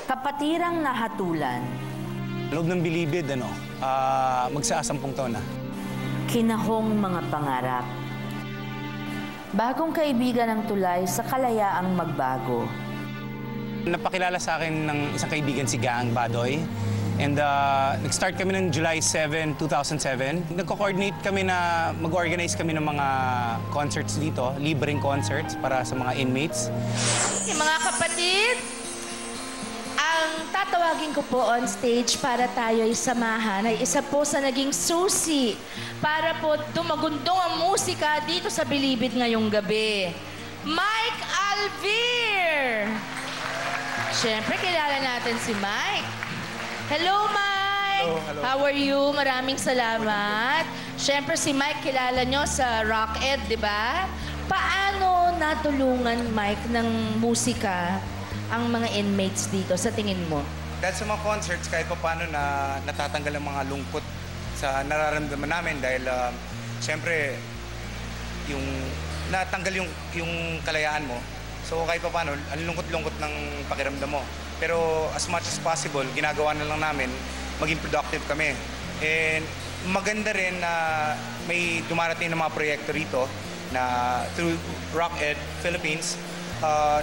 Kapatirang nahatulan. Loob ng bilibid, magsa-10 taon na. Kinahong mga pangarap. Bagong kaibigan ng tulay sa kalayaang magbago. Napakilala sa akin ng isang kaibigan si Gang Badoy. And nag-start kami ng July 7, 2007. Nagko-coordinate kami na mag-organize kami ng mga concerts dito, libreng concerts para sa mga inmates. Mga kapatid, ang tatawagin ko po on stage para tayo ay samahan ay isa po sa naging susi para po dumagundong ang musika dito sa Bilibid ngayong gabi. Mike Alvir! Siyempre, kilala natin si Mike. Hello, Mike! Hello. How are you? Maraming salamat. Siyempre, si Mike kilala nyo sa Rock Ed, di ba? Paano natulungan, Mike, ng musika ang mga inmates dito sa tingin mo? Dahil sa mga concerts, kahit pa paano na natatanggal ang mga lungkot sa nararamdaman namin dahil siyempre, yung natanggal yung kalayaan mo. So kahit pa paano, ang lungkot-lungkot ng pakiramdam mo. Pero as much as possible, ginagawa na lang namin, maging productive kami. And maganda rin na may dumarating ng mga proyekto rito na through Rock Ed Philippines,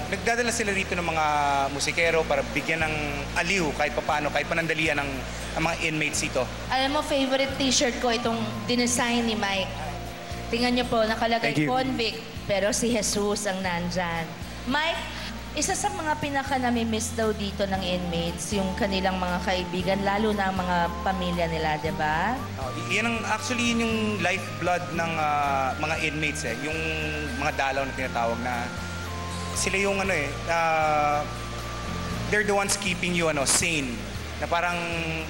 nagdadala sila rito ng mga musikero para bigyan ng aliw kahit paano, kahit panandalian ng mga inmates dito. Alam mo, favorite t-shirt ko itong dinesign ni Mike. Tingnan niyo po, nakalagay convict, pero si Jesus ang nandyan. Mike, isa sa mga pinaka-nami-miss daw dito ng inmates, yung kanilang mga kaibigan, lalo na ang mga pamilya nila, di ba? Yan ang, actually, yun yung lifeblood ng mga inmates yung mga dalaw na tinatawag na sila yung they're the ones keeping you sane. Na parang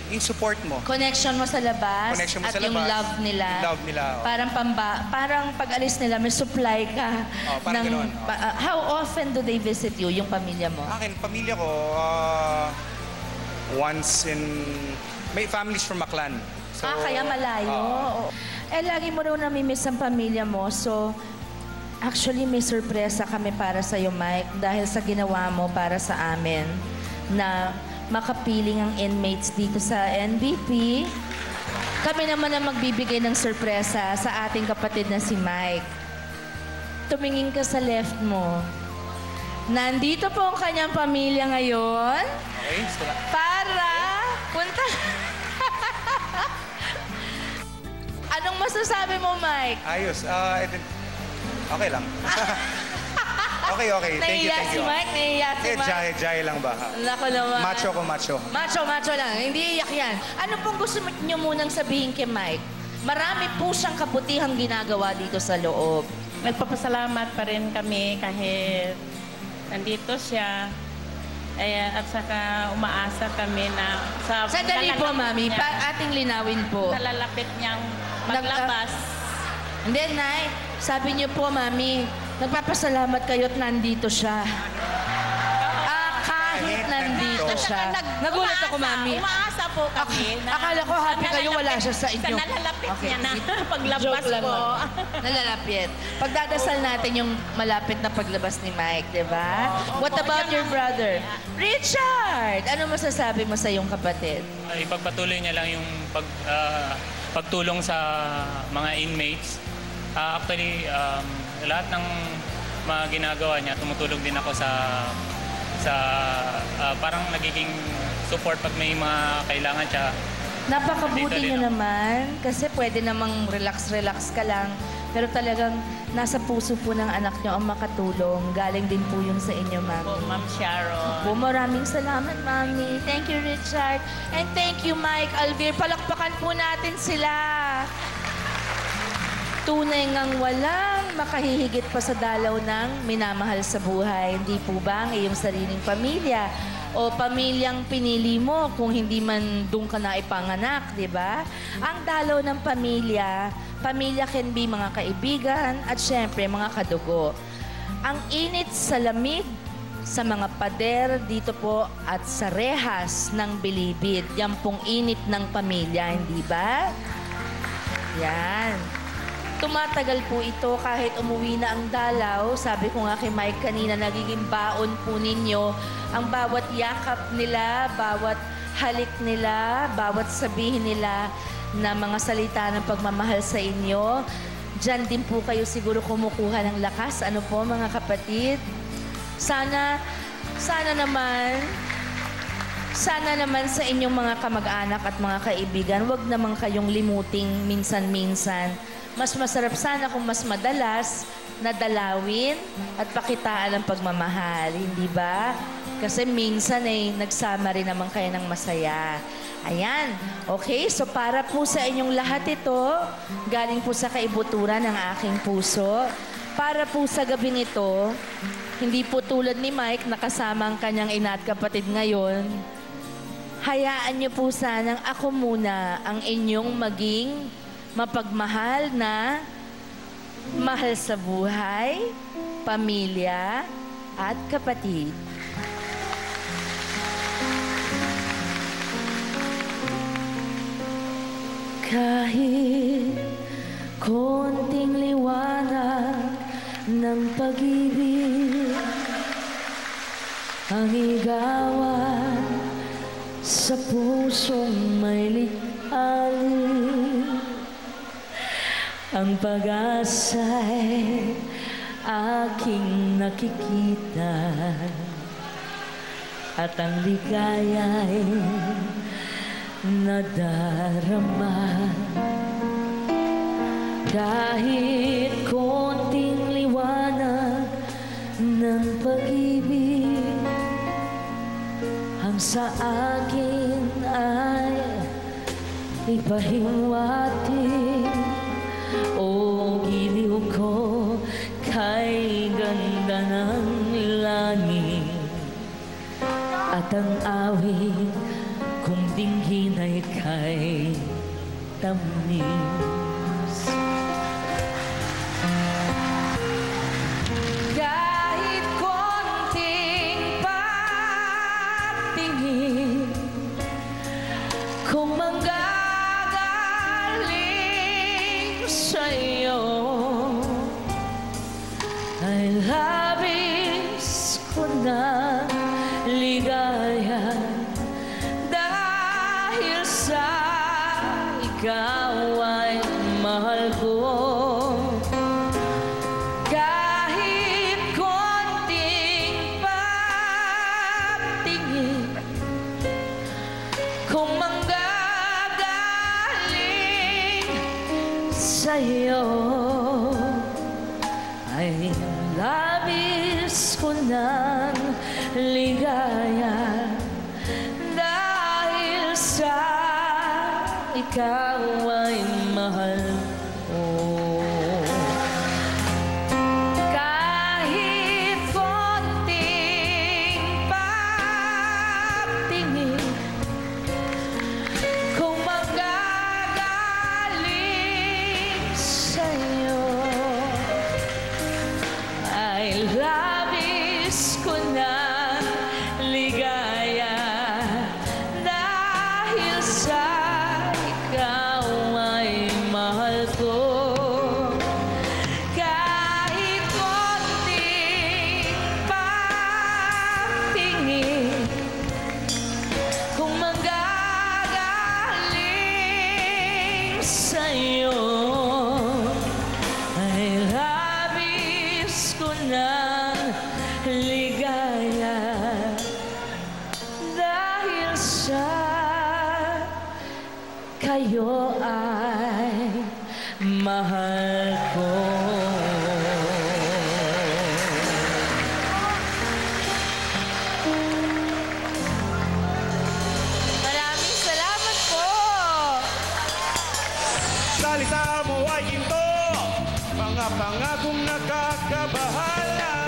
yung support mo. Connection mo sa labas. Connection mo at sa yung labas. love nila. Love nila. Parang pag-alis nila, may supply ka. Parang gano'n. How often do they visit you, yung pamilya mo? Akin, pamilya ko, once in... May families from Maclan. So, kaya malayo. Lagi mo raw namimiss ang pamilya mo. So, actually, may sorpresa kami para sa'yo, Mike, dahil sa ginawa mo para sa amin na makapiling ang inmates dito sa NBP. Kami naman ang magbibigay ng sorpresa sa ating kapatid na si Mike. Tumingin ka sa left mo. Nandito po ang kanyang pamilya ngayon. Okay, para punta... Anong masasabi mo, Mike? Ayos. Okay lang. Okay. Thank you. Si Mike, nahiya si Mike. Jai lang ba? Nako naman. Macho. Macho lang. Hindi iyak yan. Ano pong gusto niyo munang sabihin kay Mike? Marami po siyang kabutihang ginagawa dito sa loob. Nagpapasalamat pa rin kami kahit nandito siya. At saka umaasa kami na sa... Sandali po, Mami. Ating linawin po. Nalalapit niyang maglabas. Hindi, Nay. Sabi niyo po, Mami, nagpapasalamat kayo't nandito siya. Kahit nandito siya. Nagulat ako, Mami. Umaasa po kami. Akala ko happy kayo, wala siya sa inyo. Sa nalalapit niya na paglabas po. Nalalapit. Pagdadasal natin yung malapit na paglabas ni Mike, di ba? What about your brother? Richard! Ano masasabi mo sa iyong kapatid? Ipagpatuloy niya lang yung pagtulong sa mga inmates. Actually, lahat ng mga ginagawa niya, tumutulong din ako sa parang nagiging support pag may mga kailangan siya. Napakabuti niyo naman kasi pwede namang relax ka lang. Pero talagang nasa puso po ng anak niyo ang makatulong. Galing din po yun sa inyo, Mami. Po, Ma'am Sharon. Po, maraming salamat, Mami. Thank you, Richard. And thank you, Mike Alvir. Palakpakan po natin sila. Tunay ngang walang makahihigit pa sa dalaw ng minamahal sa buhay. Hindi po ba ang iyong sariling pamilya? O pamilyang pinili mo kung hindi man doon ka na ipanganak, di ba? Ang dalaw ng pamilya can be mga kaibigan at syempre mga kadugo. Ang init sa lamig sa mga pader dito po at sa rehas ng Bilibid. Yan pong init ng pamilya, hindi ba? Yan. tumatagal po ito kahit umuwi na ang dalaw. Sabi ko nga kay Mike kanina, nagiging baon po ninyo ang bawat yakap nila, bawat halik nila, bawat sabihin nila na mga salita ng pagmamahal sa inyo. Diyan din po kayo siguro kumukuha ng lakas. Ano po mga kapatid? Sana naman sa inyong mga kamag-anak at mga kaibigan, wag naman kayong limuting minsan-minsan. Mas masarap sana kung mas madalas na dalawin at pakitaan ang pagmamahal, hindi ba? Kasi minsan ay nagsama rin naman kayo ng masaya. Ayan. Okay, so para po sa inyong lahat ito, galing po sa kaibuturan ng aking puso. Para po sa gabing ito, hindi po tulad ni Mike na kasama ang kanyang ina at kapatid ngayon, hayaan niyo po sanang ako muna ang inyong maging mapagmahal na mahal sa buhay, pamilya, at kapatid. Kahit konting liwanag ng pag-ibig ang igawan sa pusong may lialin, ang pag-asa'y aking nakikita at ang ligaya'y nadarama. Kahit konting liwanag ng pag-ibig ang sa akin ay ipahingwati. O giliw ko kay ganda ng langit at ang awit kung dinggin ay kay tamis. Kahit konting patingin kung manggagaling sa'yo ay labis ko na ligaya dahil sa ikaw ay mahal ko. Kahit konting patingin kung manggagaling sa'yo ay labis ko ng ligaya dahil sa ikaw ay mahal ko. Kahit konting patingin kung manggagaling sa'yo ay labis ko na ligaya dahil sa ikaw ay mahal ko. Kahit konting patingin kung manggagaling sa'yo ay labis ko ng ligaya dahil sa kayo ay mahal ko. Maraming salamat po! Salita mo ay ginto, mga pangakong nakakabahala.